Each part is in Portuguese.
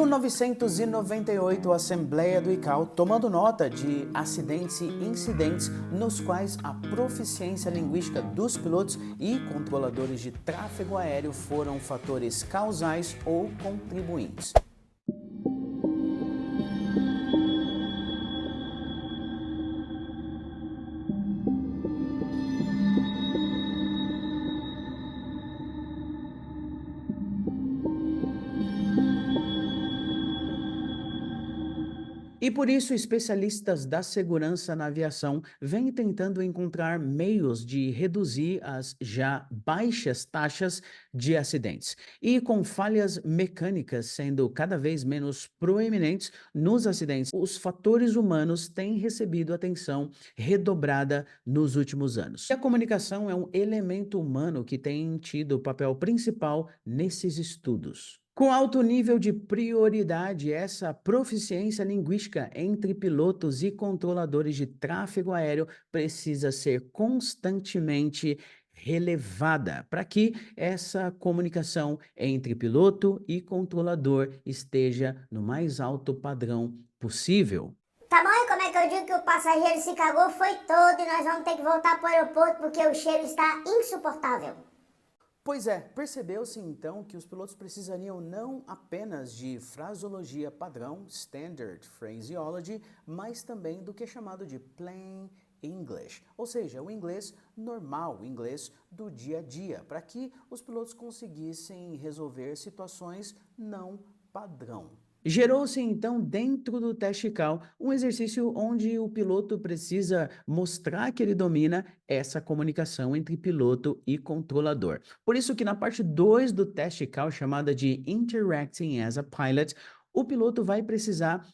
1998, a Assembleia do ICAO tomando nota de acidentes e incidentes nos quais a proficiência linguística dos pilotos e controladores de tráfego aéreo foram fatores causais ou contribuintes. E por isso, especialistas da segurança na aviação vêm tentando encontrar meios de reduzir as já baixas taxas de acidentes. E com falhas mecânicas sendo cada vez menos proeminentes nos acidentes, os fatores humanos têm recebido atenção redobrada nos últimos anos. E a comunicação é um elemento humano que tem tido papel principal nesses estudos. Com alto nível de prioridade, essa proficiência linguística entre pilotos e controladores de tráfego aéreo precisa ser constantemente relevada para que essa comunicação entre piloto e controlador esteja no mais alto padrão possível. Tá bom, e como é que eu digo que o passageiro se cagou foi todo e nós vamos ter que voltar para o aeroporto porque o cheiro está insuportável? Pois é, percebeu-se então que os pilotos precisariam não apenas de fraseologia padrão, standard phraseology, mas também do que é chamado de plain English, ou seja, o inglês normal, o inglês do dia a dia, para que os pilotos conseguissem resolver situações não padrão. Gerou-se então dentro do teste CAL um exercício onde o piloto precisa mostrar que ele domina essa comunicação entre piloto e controlador. Por isso que na parte 2 do teste CAL, chamada de Interacting as a Pilot, o piloto vai precisar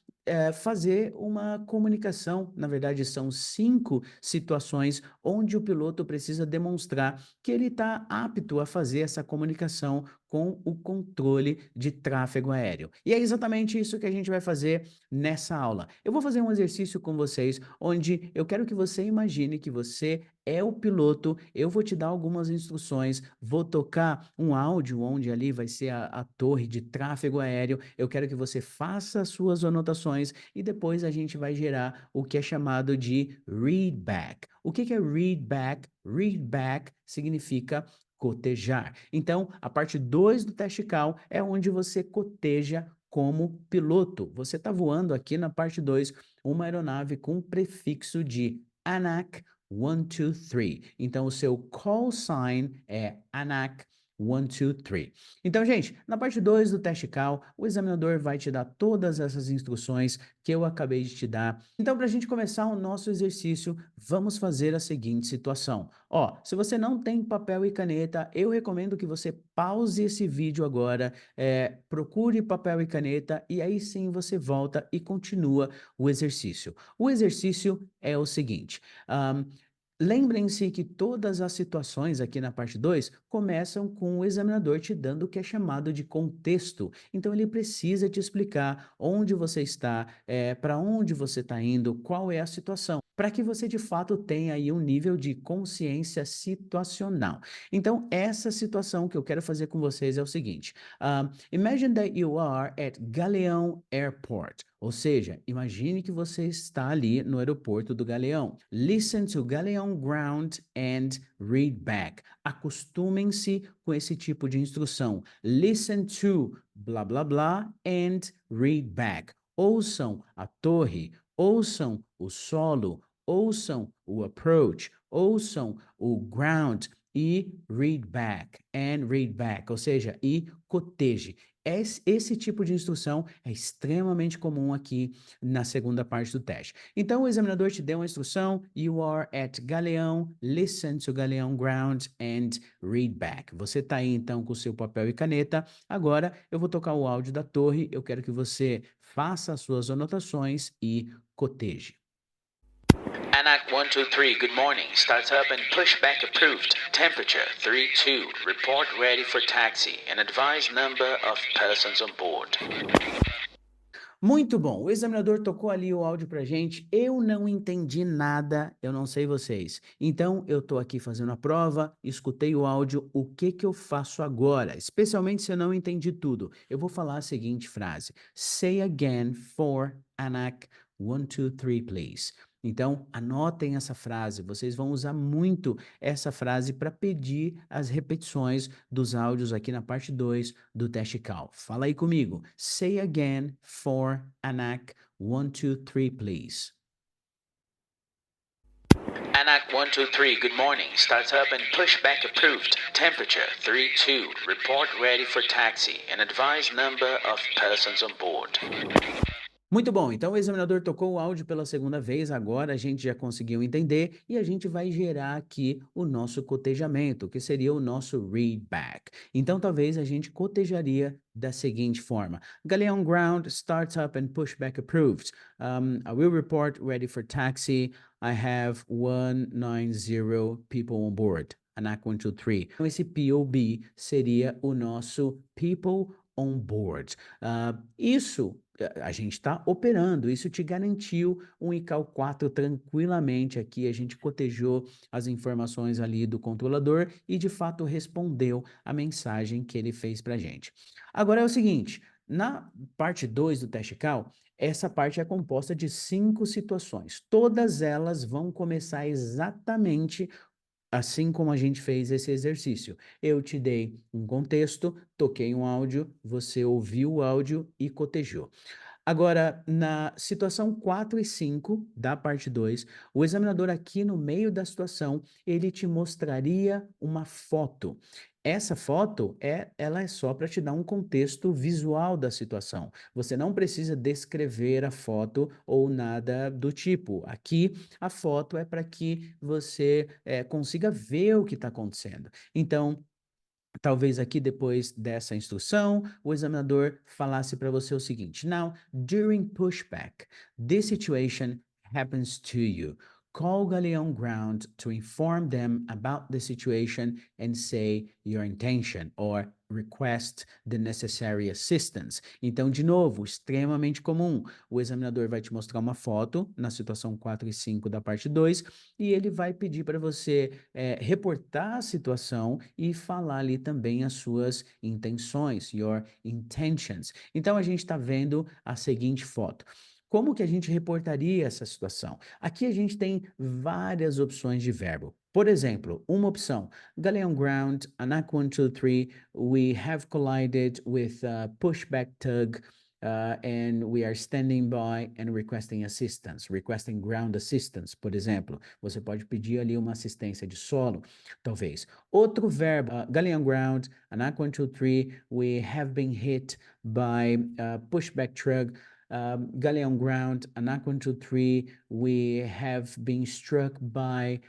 fazer uma comunicação. Na verdade, são 5 situações onde o piloto precisa demonstrar que ele está apto a fazer essa comunicação com o controle de tráfego aéreo. E é exatamente isso que a gente vai fazer nessa aula. Eu vou fazer um exercício com vocês, onde eu quero que você imagine que você é o piloto, eu vou te dar algumas instruções, vou tocar um áudio onde ali vai ser a torre de tráfego aéreo, eu quero que você faça as suas anotações e depois a gente vai gerar o que é chamado de readback. O que é readback? Readback significa cotejar. Então, a parte 2 do teste CAL é onde você coteja como piloto. Você está voando aqui na parte 2 uma aeronave com prefixo de ANAC 123. Então, o seu call sign é ANAC 123. Então, gente, na parte 2 do teste CAL, o examinador vai te dar todas essas instruções que eu acabei de te dar. Então, para a gente começar o nosso exercício, vamos fazer a seguinte situação. Ó, se você não tem papel e caneta, eu recomendo que você pause esse vídeo agora, procure papel e caneta e aí sim você volta e continua o exercício. O exercício é o seguinte, lembrem-se que todas as situações aqui na parte 2 começam com o examinador te dando o que é chamado de contexto. Então, ele precisa te explicar onde você está, para onde você está indo, qual é a situação, para que você de fato tenha aí um nível de consciência situacional. Então, essa situação que eu quero fazer com vocês é o seguinte. Imagine that you are at Galeão Airport. Ou seja, imagine que você está ali no aeroporto do Galeão. Listen to Galeão Ground and read back. Acostumem-se com esse tipo de instrução. Listen to blá blá blá and read back. Ouçam a torre, ouçam o solo, ouçam o approach, ouçam o ground e read back, ou seja, e coteje. Esse tipo de instrução é extremamente comum aqui na segunda parte do teste. Então, o examinador te deu uma instrução, you are at Galeão, listen to Galeão ground and read back. Você está aí então com o seu papel e caneta. Agora, eu vou tocar o áudio da torre, eu quero que você faça as suas anotações e coteje. ANAC 123, good morning. Starts up and pushback approved. Temperature 32. Report ready for taxi. And advise number of persons on board. Muito bom, o examinador tocou ali o áudio pra gente, eu não entendi nada, eu não sei vocês. Então, eu tô aqui fazendo a prova, escutei o áudio, o que que eu faço agora? Especialmente se eu não entendi tudo. Eu vou falar a seguinte frase: Say again for Anak 1, 2, 3, please. Então, anotem essa frase, vocês vão usar muito essa frase para pedir as repetições dos áudios aqui na parte 2 do teste Cal. Fala aí comigo. Say again for Anak 1, 2, 3, please. Anak 123, good morning. Starts up and pushback approved. Temperature 32. Report ready for taxi. And advised number of persons on board. Muito bom, então o examinador tocou o áudio pela segunda vez, agora a gente já conseguiu entender e a gente vai gerar aqui o nosso cotejamento, que seria o nosso readback. Então talvez a gente cotejaria da seguinte forma: Galeão Ground, starts up and pushback approved. I will report ready for taxi. I have 190 people on board. Anak 123. Então esse POB seria o nosso people on board. Isso a gente está operando, isso te garantiu um ICAO 4 tranquilamente aqui, a gente cotejou as informações ali do controlador e de fato respondeu a mensagem que ele fez para a gente. Agora é o seguinte, na parte 2 do teste CAL, essa parte é composta de 5 situações, todas elas vão começar exatamente assim como a gente fez esse exercício. Eu te dei um contexto, toquei um áudio, você ouviu o áudio e cotejou. Agora, na situação 4 e 5 da parte 2, o examinador aqui no meio da situação, ele te mostraria uma foto. Essa foto, ela é só para te dar um contexto visual da situação. Você não precisa descrever a foto ou nada do tipo. Aqui, a foto é para que você consiga ver o que está acontecendo. Então, talvez aqui depois dessa instrução, o examinador falasse para você o seguinte: Now, during pushback, this situation happens to you. Call Galeão Ground to inform them about the situation and say your intention or request the necessary assistance. Então, de novo, extremamente comum. O examinador vai te mostrar uma foto na situação 4 e 5 da parte 2 e ele vai pedir para você reportar a situação e falar ali também as suas intenções, your intentions. Então, a gente está vendo a seguinte foto. Como que a gente reportaria essa situação? Aqui a gente tem várias opções de verbo. Por exemplo, uma opção, Galeão Ground, Anak 123, we have collided with a pushback tug and we are standing by and requesting assistance, requesting ground assistance, por exemplo. Você pode pedir ali uma assistência de solo, talvez. Outro verbo, Galeão Ground, Anak 123, we have been hit by a pushback truck. Galeão Ground, Anak 123, we have been struck by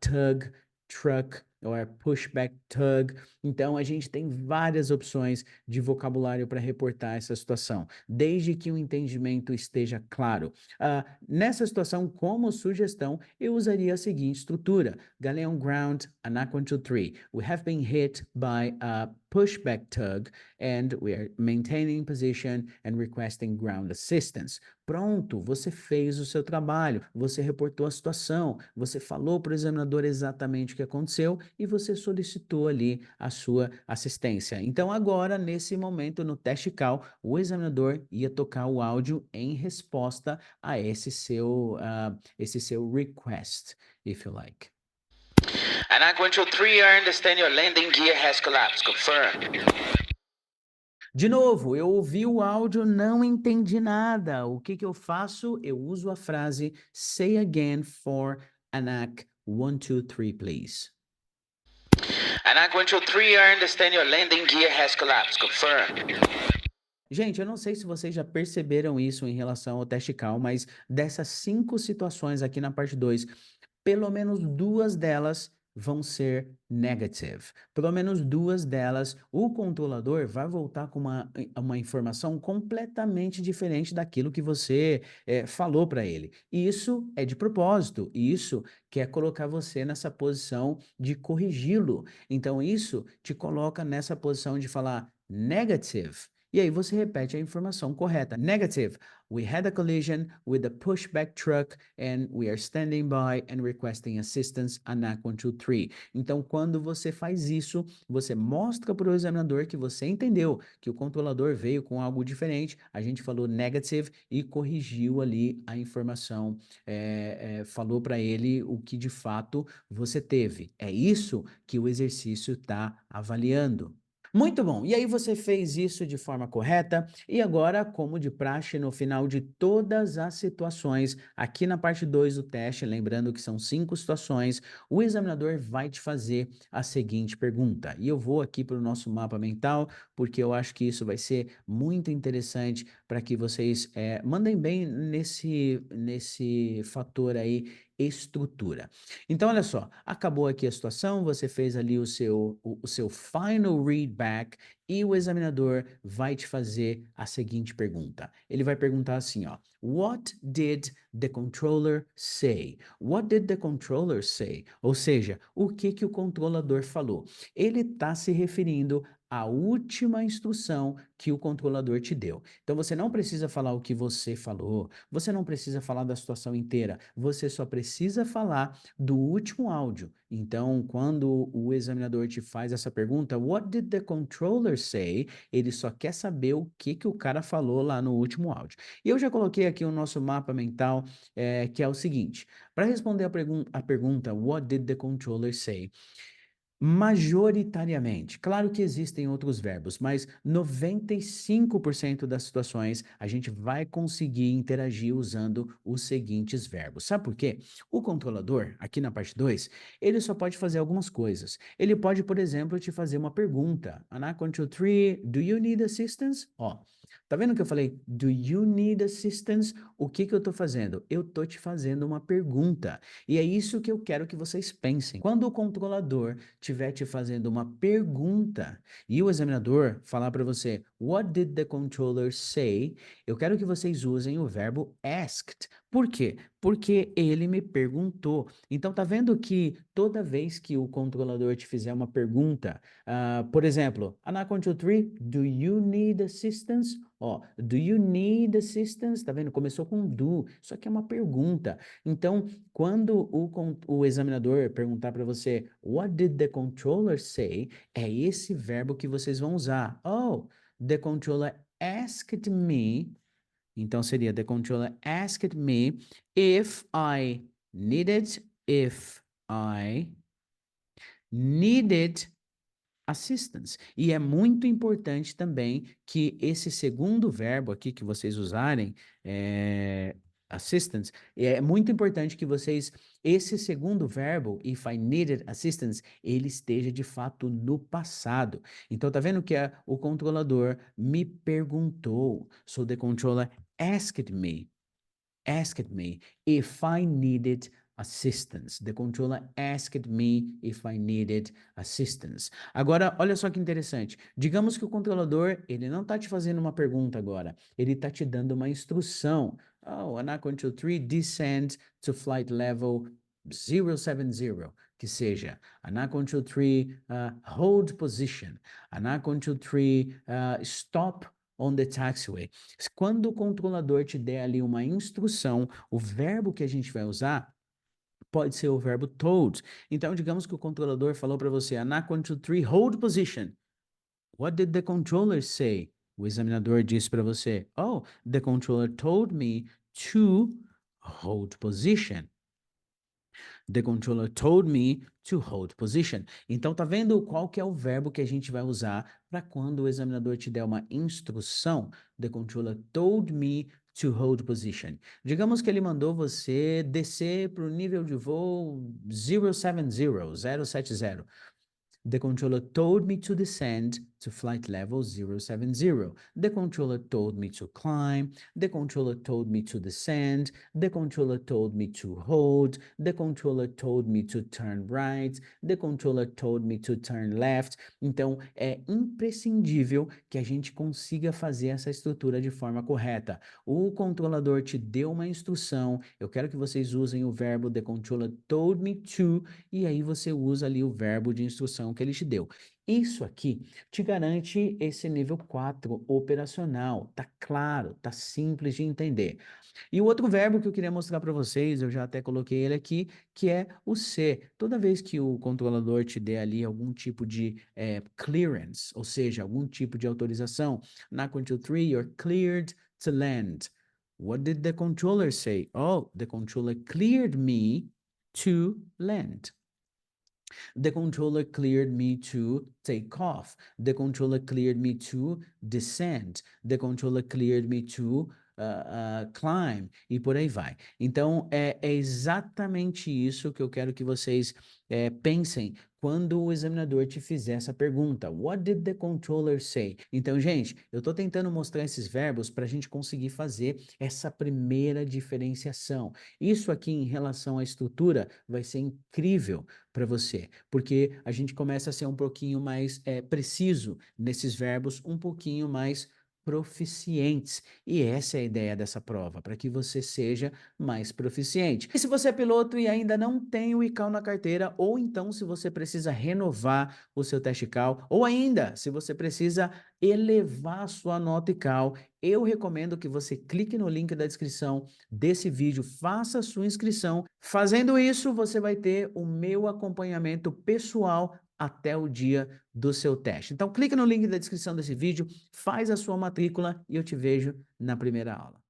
tug, truck, or pushback tug. Então, a gente tem várias opções de vocabulário para reportar essa situação, desde que o entendimento esteja claro. Nessa situação, como sugestão, eu usaria a seguinte estrutura: Galeão Ground, Anak 123, we have been hit by a pushback tug and we are maintaining position and requesting ground assistance. Pronto, você fez o seu trabalho, você reportou a situação, você falou para o examinador exatamente o que aconteceu e você solicitou ali a sua assistência. Então agora, nesse momento, no teste CAL, o examinador ia tocar o áudio em resposta a esse seu request, if you like. Anak 123, I understand your landing gear has collapsed. Confirm. De novo, eu ouvi o áudio, não entendi nada. O que que eu faço? Eu uso a frase say again for Anak 123, please. Anak 123, I understand your landing gear has collapsed. Confirm. Gente, eu não sei se vocês já perceberam isso em relação ao teste CAL, mas dessas 5 situações aqui na parte 2, pelo menos 2 delas vão ser negative. Pelo menos 2 delas, o controlador vai voltar com uma informação completamente diferente daquilo que você falou para ele. E isso é de propósito, isso quer colocar você nessa posição de corrigi-lo. Então, isso te coloca nessa posição de falar negative. E aí você repete a informação correta. Negative. We had a collision with a pushback truck and we are standing by and requesting assistance, ANAC 123. Então, quando você faz isso, você mostra para o examinador que você entendeu, que o controlador veio com algo diferente, a gente falou negative e corrigiu ali a informação, falou para ele o que de fato você teve. É isso que o exercício está avaliando. Muito bom. E aí você fez isso de forma correta e agora, como de praxe, no final de todas as situações, aqui na parte 2 do teste, lembrando que são 5 situações, o examinador vai te fazer a seguinte pergunta. E eu vou aqui para o nosso mapa mental, porque eu acho que isso vai ser muito interessante para que vocês mandem bem nesse fator aí, estrutura. Então, olha só, acabou aqui a situação, você fez ali o seu final readback e o examinador vai te fazer a seguinte pergunta. Ele vai perguntar assim, ó, What did the controller say? What did the controller say? Ou seja, o que o controlador falou? Ele está se referindo à última instrução que o controlador te deu. Então, você não precisa falar o que você falou, você não precisa falar da situação inteira, você só precisa falar do último áudio. Então, quando o examinador te faz essa pergunta, What did the controller say? Ele só quer saber o que o cara falou lá no último áudio. E eu já coloquei aqui o nosso mapa mental, que é o seguinte, para responder a pergunta, What did the controller say? Majoritariamente, claro que existem outros verbos, mas 95% das situações a gente vai conseguir interagir usando os seguintes verbos. Sabe por quê? O controlador, aqui na parte 2, ele só pode fazer algumas coisas. Ele pode, por exemplo, te fazer uma pergunta. Ana, 1, 2, 3, do you need assistance? Ó, tá vendo que eu falei, do you need assistance? O que eu tô fazendo? Eu tô te fazendo uma pergunta. E é isso que eu quero que vocês pensem. Quando o controlador estiver te fazendo uma pergunta e o examinador falar para você, What did the controller say? Eu quero que vocês usem o verbo asked. Por quê? Porque ele me perguntou. Então, tá vendo que toda vez que o controlador te fizer uma pergunta, por exemplo, Ana, 1, 2, 3, do you need assistance? Ó, do you need assistance? Tá vendo? Começou com do, só que é uma pergunta. Então, quando o examinador perguntar para você, What did the controller say? É esse verbo que vocês vão usar. Oh, the controller asked me. Então seria, the controller asked me if I needed assistance. E é muito importante também que esse segundo verbo aqui que vocês usarem, assistance, é muito importante que esse segundo verbo, if I needed assistance, ele esteja de fato no passado. Então, tá vendo que o controlador me perguntou. So the controller asked me if I needed assistance. The controller asked me if I needed assistance. Agora, olha só que interessante. Digamos que o controlador, ele não está te fazendo uma pergunta agora. Ele está te dando uma instrução. Oh, ANAC 1, 2, 3, descend to flight level 070. Que seja, ANAC 1, 2, 3, hold position. ANAC 1, 2, 3, stop on the taxiway. Quando o controlador te der ali uma instrução, o verbo que a gente vai usar pode ser o verbo told. Então, digamos que o controlador falou para você, ANAC 1, 2, 3, hold position. What did the controller say? O examinador disse para você, oh, the controller told me to hold position. The controller told me to hold position. Então, tá vendo qual que é o verbo que a gente vai usar para quando o examinador te der uma instrução? The controller told me to hold position. Digamos que ele mandou você descer para o nível de voo 070. The controller told me to descend to flight level 070. The controller told me to climb. The controller told me to descend. The controller told me to hold. The controller told me to turn right. The controller told me to turn left. Então, é imprescindível que a gente consiga fazer essa estrutura de forma correta. O controlador te deu uma instrução, eu quero que vocês usem o verbo the controller told me to, e aí você usa ali o verbo de instrução que ele te deu. Isso aqui te garante esse nível 4 operacional, tá claro, tá simples de entender. E o outro verbo que eu queria mostrar para vocês, eu já até coloquei ele aqui, que é o ser. Toda vez que o controlador te der ali algum tipo de clearance, ou seja, algum tipo de autorização, na 1, 2, 3, you're cleared to land. What did the controller say? Oh, the controller cleared me to land. The controller cleared me to take off. The controller cleared me to descend. The controller cleared me to climb. E por aí vai. Então, é exatamente isso que eu quero que vocês pensem quando o examinador te fizer essa pergunta. What did the controller say? Então, gente, eu estou tentando mostrar esses verbos para a gente conseguir fazer essa primeira diferenciação. Isso aqui em relação à estrutura vai ser incrível para você, porque a gente começa a ser um pouquinho mais preciso nesses verbos, um pouquinho mais proficientes. E essa é a ideia dessa prova, para que você seja mais proficiente. E se você é piloto e ainda não tem o ICAO na carteira, ou então se você precisa renovar o seu teste ICAO, ou ainda se você precisa elevar a sua nota ICAO, eu recomendo que você clique no link da descrição desse vídeo, faça a sua inscrição. Fazendo isso, você vai ter o meu acompanhamento pessoal até o dia do seu teste. Então, clique no link da descrição desse vídeo, faz a sua matrícula e eu te vejo na primeira aula.